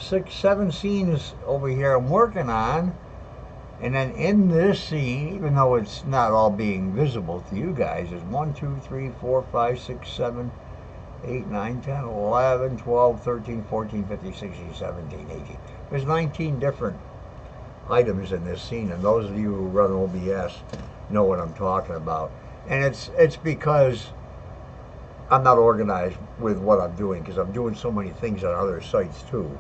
6, 7 scenes over here I'm working on. And then in this scene, even though it's not all being visible to you guys, is 1, 2, 3, 4, 5, 6, 7, 8, 9, 10, 11, 12, 13, 14, 15, 16, 17, 18. There's 19 different items in this scene, and those of you who run OBS know what I'm talking about. And it's because I'm not organized with what I'm doing, because I'm doing so many things on other sites too.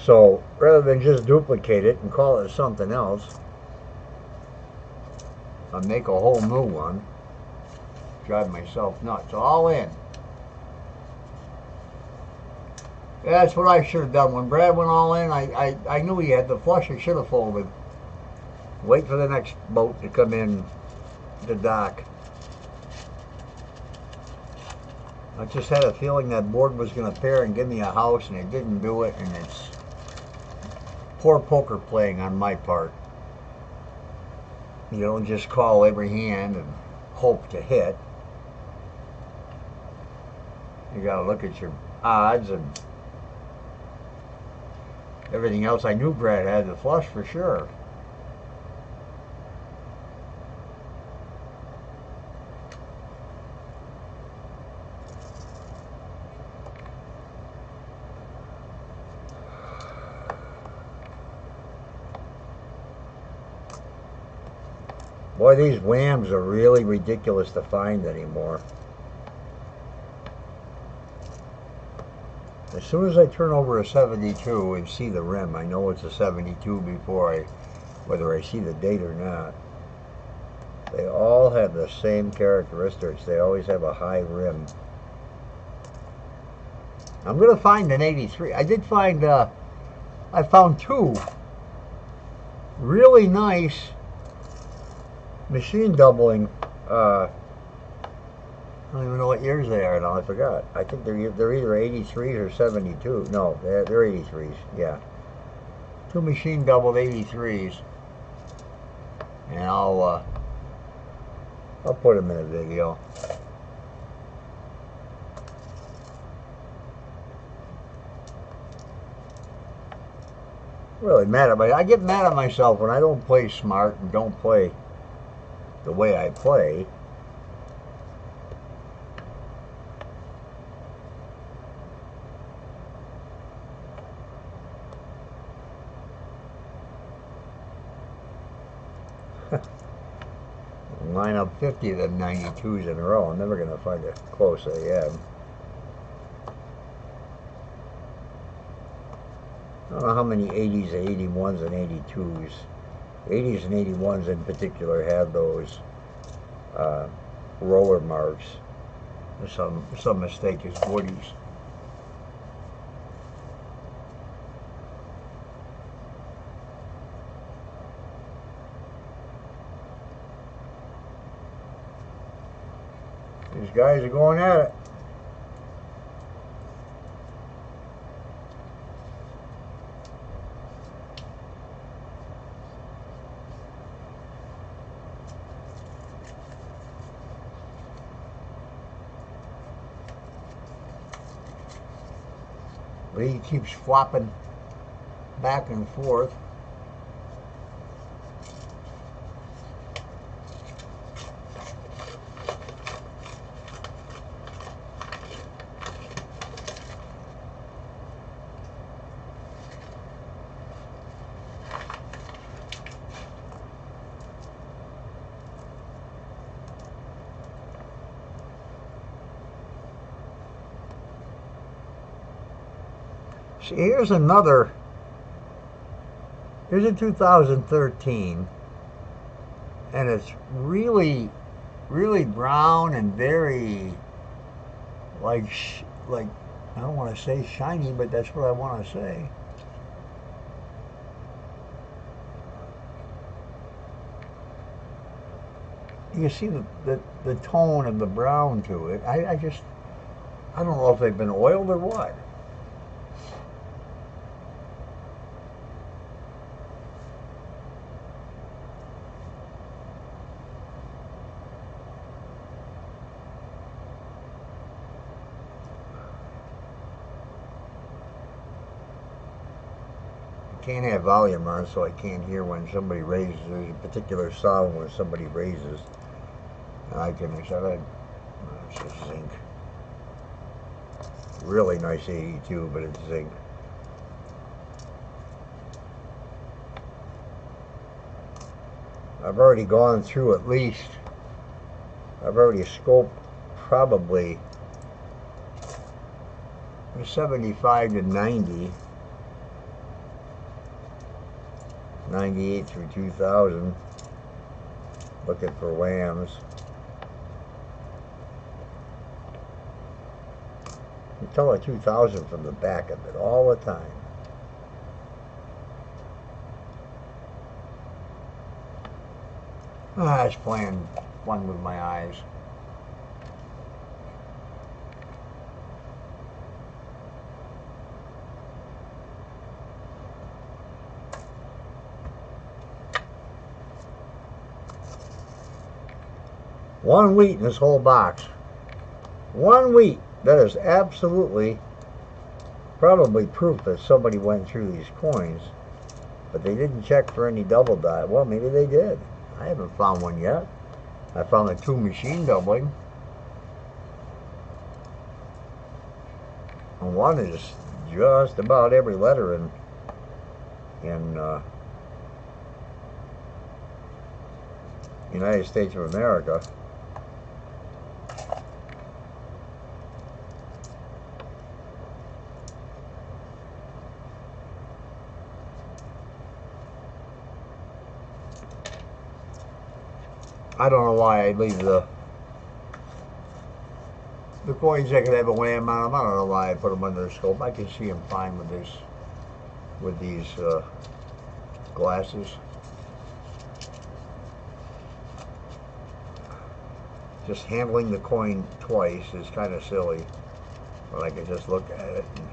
So rather than just duplicate it and call it something else, I'll make a whole new one. Drive myself nuts. All in. Yeah, that's what I should have done. When Brad went all in, I knew he had the flush. I should have folded. Wait for the next boat to come in the dock. I just had a feeling that board was going to pair and give me a house, and it didn't do it, and it's poor poker playing on my part. You don't just call every hand and hope to hit. You got to look at your odds and everything else. I knew Brad had the flush for sure. Boy, these whams are really ridiculous to find anymore. As soon as I turn over a 72 and see the rim, I know it's a 72 before whether I see the date or not. They all have the same characteristics. They always have a high rim. I'm going to find an 83. I did find, I found 2 really nice machine doubling. I don't even know what years they are now. I forgot. I think they're either 83s or 72. No, they're 83s. Yeah, two machine doubled 83s, and I'll put them in a video. Really mad at I get mad at myself when I don't play smart and don't play the way I play. Line up 50 of them 92s in a row. I'm never going to find a close AM. I don't know how many 80s, 81s, and 82s. 80s and 81s in particular have those roller marks. Some mistake is 40s. These guys are going at it. Lee keeps flopping back and forth. See, here's a 2013, and it's really, really brown and very, like I don't want to say shiny, but that's what I want to say. You can see the tone of the brown to it. I don't know if they've been oiled or what. Can't have volume on, so I can't hear when somebody raises. There's a particular sound when somebody raises, and I can accept it. It's just zinc. Really nice 82, but it's zinc. I've already gone through at least. I've already scoped probably 75 to 90. 98 through 2000, looking for lambs. You tell a 2000 from the back of it all the time. I was playing fun with my eyes. One wheat in this whole box. One wheat. That is absolutely probably proof that somebody went through these coins, but they didn't check for any double die. Well, maybe they did. I haven't found one yet. I found the two machine doubling. And one is just about every letter in United States of America. I don't know why I leave the coins that can have a wham on them. I don't know why I put them under the scope. I can see them fine with these glasses. just handling the coin twice is kind of silly. But I can just look at it and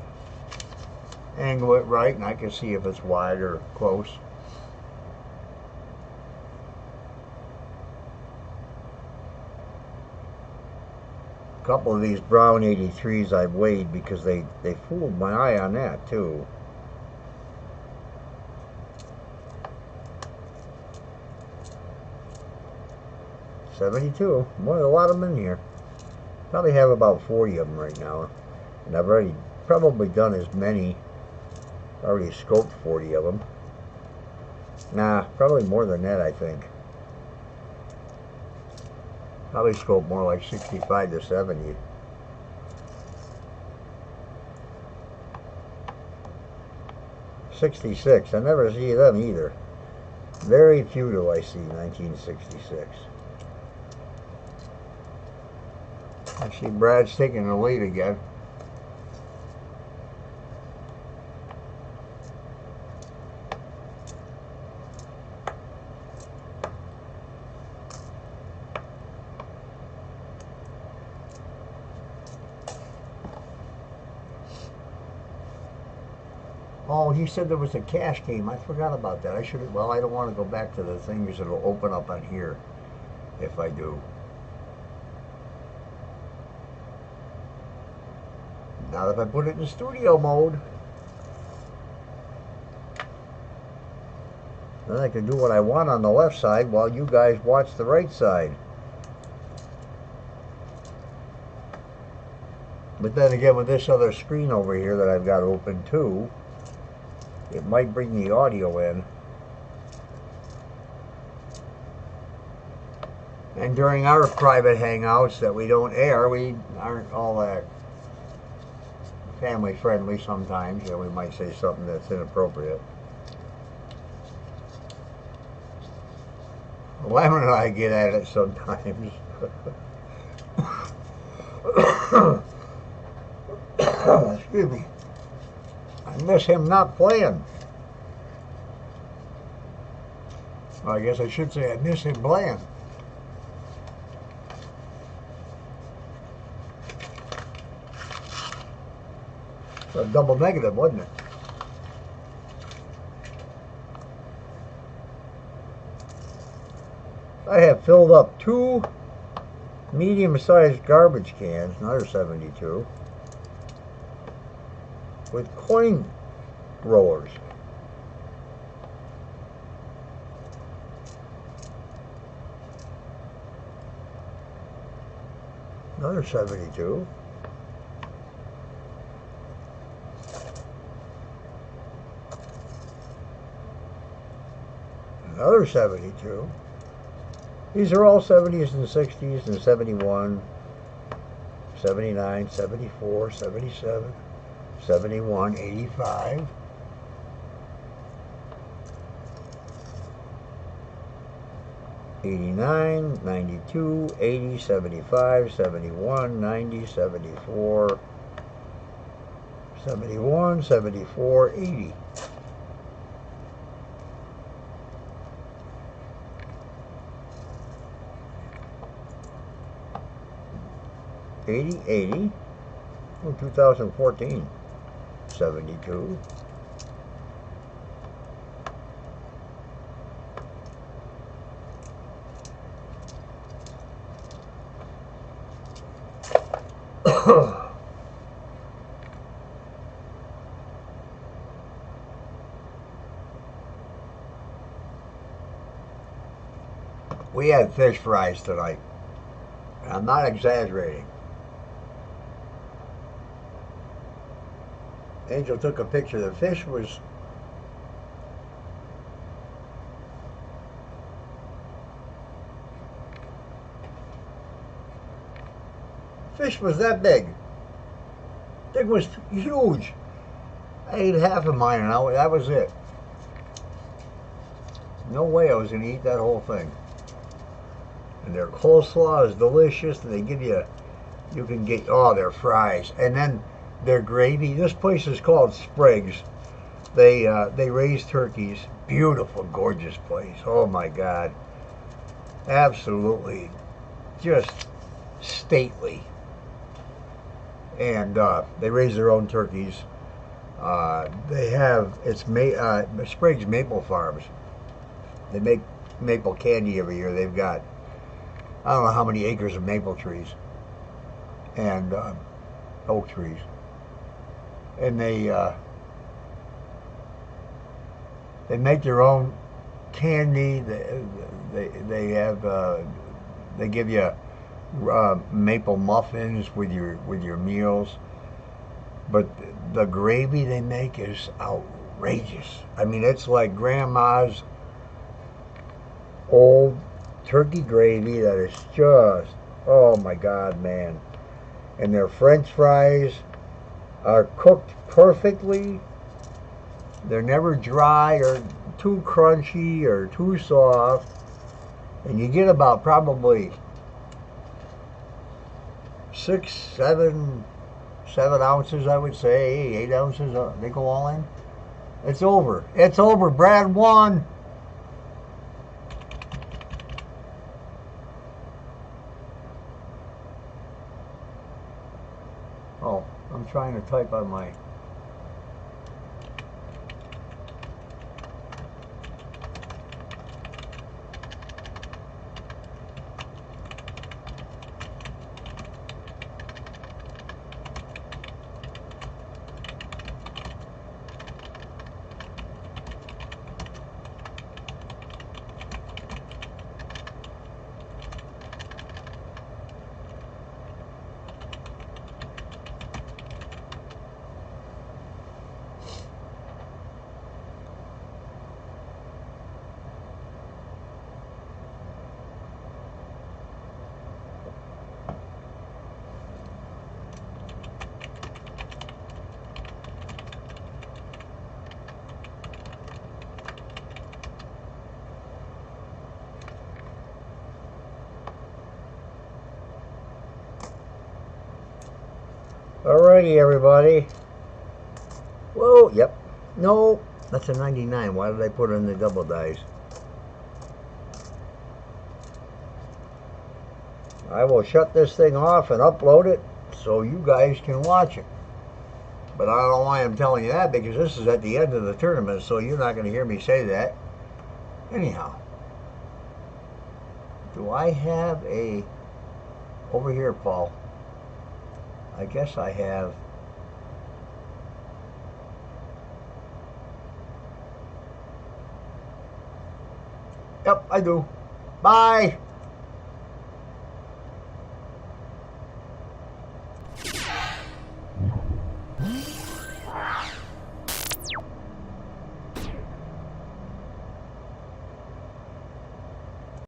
angle it right, and I can see if it's wide or close. A couple of these brown 83s I've weighed because they fooled my eye on that too. $72. Well, a lot of them in here. Probably have about 40 of them right now, and I've already probably done as many. Already scoped 40 of them. Nah, probably more than that, I think. Probably scoped more like 65 to 70. '66. I never see them either. Very few do I see 1966. I see Brad's taking the lead again. Oh, he said there was a cash game. I forgot about that. I should. Well, I don't want to go back to the things that'll open up on here if I do. Not if I put it in studio mode. Then I can do what I want on the left side while you guys watch the right side. But then again, with this other screen over here that I've got open too, it might bring the audio in. And during our private hangouts that we don't air, we aren't all that family friendly sometimes. You know, we might say something that's inappropriate. Lemon and I get at it sometimes. Excuse me. I miss him not playing. Well, I guess I should say I miss him playing. A double negative, wasn't it? I have filled up 2 medium-sized garbage cans, another 72, with coin rollers. Another 72. Another 72. These are all 70s and 60s and 71, 79, 74, 77, 71, 85. '89, 92, 80, 75, 71, 90, 74, 71, 74, 80. 80, 80, oh, 2014, 72. We had fish fries tonight. I'm not exaggerating. Angel took a picture. The fish was that big. Thing was huge. I ate half of mine and that was it. No way I was going to eat that whole thing. And their coleslaw is delicious, and they give you can get, oh, their fries. And then their gravy. This place is called Sprague's. They raise turkeys. Beautiful, gorgeous place. Oh my God. Absolutely just stately. And they raise their own turkeys. They have Spriggs Maple Farms. They make maple candy every year. They've got I don't know how many acres of maple trees and oak trees, and they make their own candy. They give you maple muffins with your meals, but the gravy they make is outrageous. I mean, it's like grandma's old turkey gravy that is just, oh my God, man. And their French fries are cooked perfectly. They're never dry or too crunchy or too soft. And you get about probably 6, 7 ounces, I would say, 8 ounces. They go all in. It's over. It's over. Brad won. Oh, I'm trying to type on my... Alrighty, everybody. Whoa, yep. No, that's a 99. Why did I put in the double dice? I will shut this thing off and upload it so you guys can watch it. But I don't know why I'm telling you that, because this is at the end of the tournament, so you're not going to hear me say that. Anyhow, do I have a... Over here, Paul. I guess I have... Yep, I do. Bye!